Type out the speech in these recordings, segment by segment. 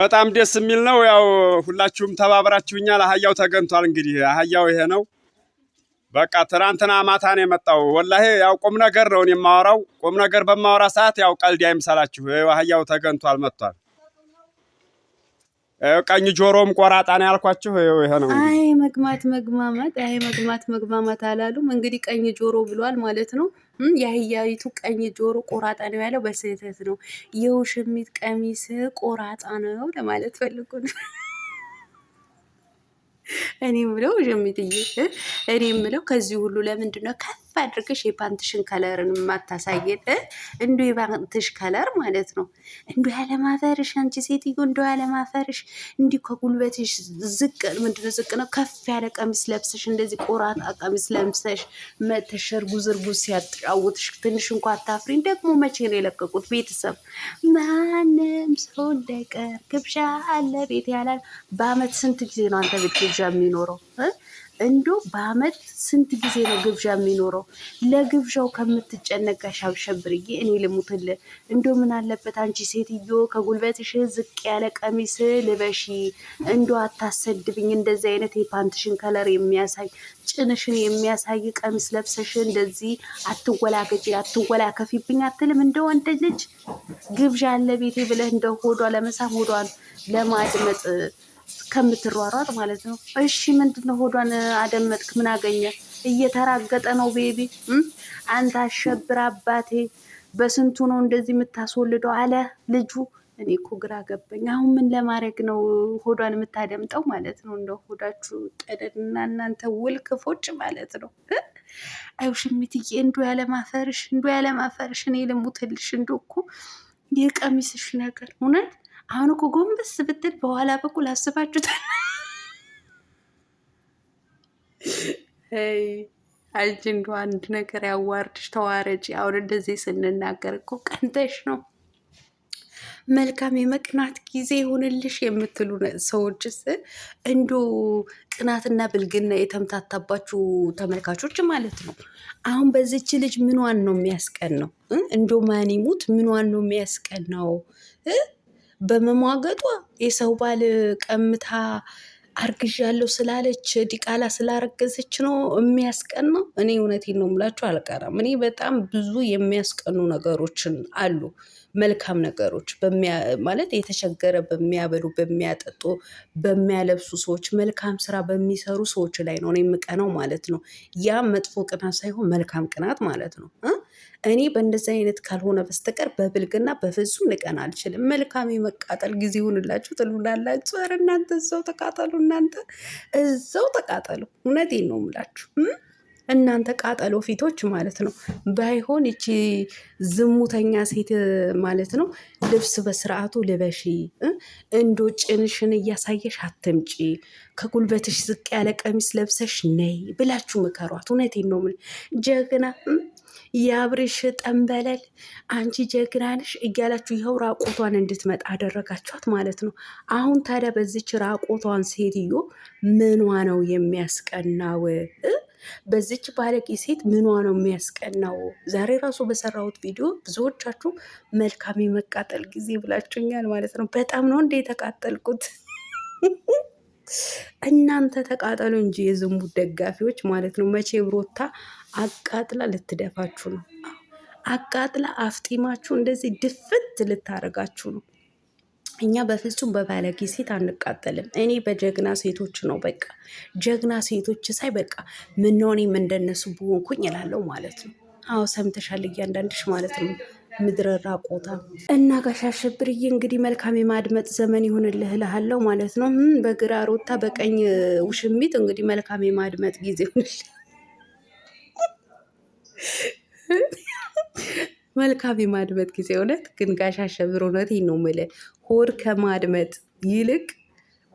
በጣም ደስ የሚል ነው። ያው ሁላችሁም ተባብራችሁኛል። አህያው ተገንቷል። እንግዲህ አህያው ይሄ ነው። በቃ ትናንትና ማታ ነው የመጣው። ወላሂ ያው ቁም ነገር ነው የማወራው። ቁም ነገር በማወራ ሰዓት ያው ቀልድ አይምሰላችሁ። አህያው ተገንቷል መጥቷል። ቀኝ ጆሮም ቆራጣ ነው ያልኳችሁ ይሄ ነው። አይ መግማማት አላሉም። እንግዲህ ቀኝ ጆሮ ብሏል ማለት ነው። የአህያይቱ ቀኝ ጆሮ ቆራጣ ነው ያለው በስህተት ነው። የውሽሚት ቀሚስ ቆራጣ ነው ለማለት ፈልጉ ነው። እኔ የምለው ጀሚትዬ እኔ የምለው ከዚህ ሁሉ ለምንድን ነው ከፍ አድርገሽ የፓንትሽን ከለርን የማታሳየን? እንዱ የፓንትሽ ከለር ማለት ነው። እንዱ ያለማፈርሽ አንቺ ሴትዮ፣ እንዱ ያለማፈርሽ እንዲህ ከጉልበትሽ ዝቅ ምንድነው ዝቅ ነው ከፍ ያለ ቀሚስ ለብሰሽ እንደዚህ ቆራጣ ቀሚስ ለብሰሽ መተሽ እርጉዝ ሲያጫውትሽ ትንሽ እንኳ አታፍሪን? ደግሞ መቼ ነው የለቀቁት? ቤተሰብ ማንም ሰው እንዳይቀር ግብዣ አለ ቤት ያላል። በአመት ስንት ጊዜ ነው አንተ ቤት ግብዣ የሚኖረው? እንዶ በአመት ስንት ጊዜ ነው ግብዣ የሚኖረው? ለግብዣው ከምትጨነቃሽ አብሸብርዬ እኔ ልሙትልህ። እንዶ ምን አለበት አንቺ ሴትዮ ከጉልበትሽ ዝቅ ያለ ቀሚስ ልበሺ። እንዶ አታሰድብኝ። እንደዚህ አይነት የፓንትሽን ከለር የሚያሳይ ጭንሽን የሚያሳይ ቀሚስ ለብሰሽ እንደዚህ አትወላገጂ፣ አትወላከፊብኝ አትልም? እንደ ወንድ ልጅ ግብዣ አለ ቤቴ ብለህ እንደ ሆዷ ለመሳም ሆዷን ለማድመጥ ከምትሯሯጥ ማለት ነው። እሺ ምንድነው ሆዷን አደመጥክ? ምን አገኘ? እየተራገጠ ነው ቤቢ። አንተ አሸብር አባቴ በስንቱ ነው እንደዚህ የምታስወልደው አለ ልጁ። እኔ እኮ ግራ ገባኝ። አሁን ምን ለማድረግ ነው ሆዷን የምታደምጠው ማለት ነው? እንደ ሆዳችሁ ጠደድና እናንተ ውልክፎች ማለት ነው። አይውሽሚትዬ እንዱ ያለማፈርሽ እኔ ልሙትልሽ። እንዱ እኮ የቀሚስሽ ነገር እውነት አሁን እኮ ጎንበስ ብትል በኋላ በኩል አስባችሁታል። አንቺ እንደው አንድ ነገር ያዋርድሽ፣ ተዋረጂ። አሁን እንደዚህ ስንናገር እኮ ቀንተሽ ነው። መልካም የመቅናት ጊዜ ይሁንልሽ የምትሉ ሰዎችስ እንዶ ቅናትና ብልግና የተምታታባችሁ ተመልካቾች ማለት ነው። አሁን በዚች ልጅ ምኗን ነው የሚያስቀናው? እንዶ ማን ይሙት ምኗን ነው የሚያስቀናው? በመሟገጧ የሰው ባል ቀምታ አርግዣለሁ ስላለች ዲቃላ ስላረገዘች ነው የሚያስቀናው? እኔ እውነቴን ነው የምላችሁ አልቀራም። እኔ በጣም ብዙ የሚያስቀኑ ነገሮችን አሉ፣ መልካም ነገሮች ማለት የተቸገረ በሚያበሉ በሚያጠጡ በሚያለብሱ ሰዎች መልካም ስራ በሚሰሩ ሰዎች ላይ ነው እኔ የምቀናው ማለት ነው። ያ መጥፎ ቅናት ሳይሆን መልካም ቅናት ማለት ነው። እኔ በእንደዚህ አይነት ካልሆነ በስተቀር በብልግና በፍጹም ልቀና አልችልም። መልካም የመቃጠል ጊዜ ይሁንላችሁ ትሉላላችሁ። ኧረ እናንተ እዛው ተቃጠሉ፣ እናንተ እዛው ተቃጠሉ። እውነቴን ነው የምላችሁ። እናንተ ቃጠሎ ፊቶች ማለት ነው። ባይሆን ይቺ ዝሙተኛ ሴት ማለት ነው ልብስ በስርዓቱ ልበሺ፣ እንዶ ጭንሽን እያሳየሽ አትምጪ፣ ከጉልበትሽ ዝቅ ያለ ቀሚስ ለብሰሽ ነይ ብላችሁ ምከሯት። እውነቴን ነው ጀግና የአብርሽ ጠንበለል አንቺ ጀግናንሽ እያላችሁ ይኸው ራቆቷን እንድትመጣ አደረጋችኋት ማለት ነው። አሁን ታዲያ በዚች ራቆቷን ሴትዮ ምኗ ነው የሚያስቀናው? በዚች ባለጌ ሴት ምኗ ነው የሚያስቀናው? ዛሬ ራሱ በሰራሁት ቪዲዮ ብዙዎቻችሁ መልካም የመቃጠል ጊዜ ብላችሁኛል ማለት ነው። በጣም ነው እንደ የተቃጠልኩት። እናንተ ተቃጠሉ እንጂ የዝሙት ደጋፊዎች ማለት ነው። መቼ ብሮታ አቃጥላ ልትደፋችሁ ነው። አቃጥላ አፍጢማችሁ እንደዚህ ድፍት ልታረጋችሁ ነው። እኛ በፍጹም በባለጌ ሴት አንቃጠልም። እኔ በጀግና ሴቶች ነው በቃ ጀግና ሴቶች ሳይ በቃ ምነው እኔም እንደነሱ ብሆንኩኝ እላለሁ ማለት ነው። አዎ ሰምተሻል እያንዳንድሽ ማለት ነው። ምድረ ራቆታ እና ጋሽ አሸብርዬ እንግዲህ መልካም የማድመጥ ዘመን ይሁንልህ እልሃለሁ ማለት ነው። በግራ ሮታ በቀኝ ውሽሚት እንግዲህ መልካም የማድመጥ ጊዜ ይሁንልህ። መልካም የማድመጥ ጊዜ። እውነት ግን ጋሽ አሸብር እውነቴን ነው የምልህ ሆድ ከማድመጥ ይልቅ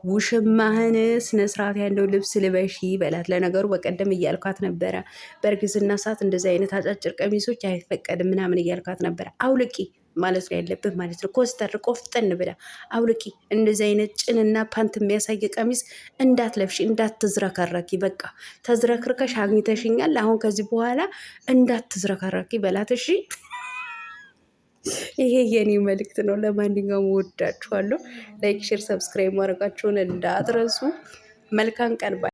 ውሽማህን ስነስርዓት ያለው ልብስ ልበሺ በላት። ለነገሩ በቀደም እያልኳት ነበረ፣ በእርግዝና ሰዓት እንደዚህ አይነት አጫጭር ቀሚሶች አይፈቀድም ምናምን እያልኳት ነበረ። አውልቂ ማለት ነው ያለብህ ማለት ነው። ኮስተር ቆፍጠን ብላ አውልቂ። እንደዚህ አይነት ጭንና ፓንት የሚያሳይ ቀሚስ እንዳትለብሺ፣ እንዳትዝረከረኪ። በቃ ተዝረክርከሽ አግኝተሽኛል። አሁን ከዚህ በኋላ እንዳትዝረከረኪ በላት እሺ። ይሄ የኔ መልእክት ነው። ለማንኛውም ወዳችኋለሁ። ላይክ፣ ሼር፣ ሰብስክራይብ ማድረጋችሁን እንዳትረሱ። መልካም ቀን።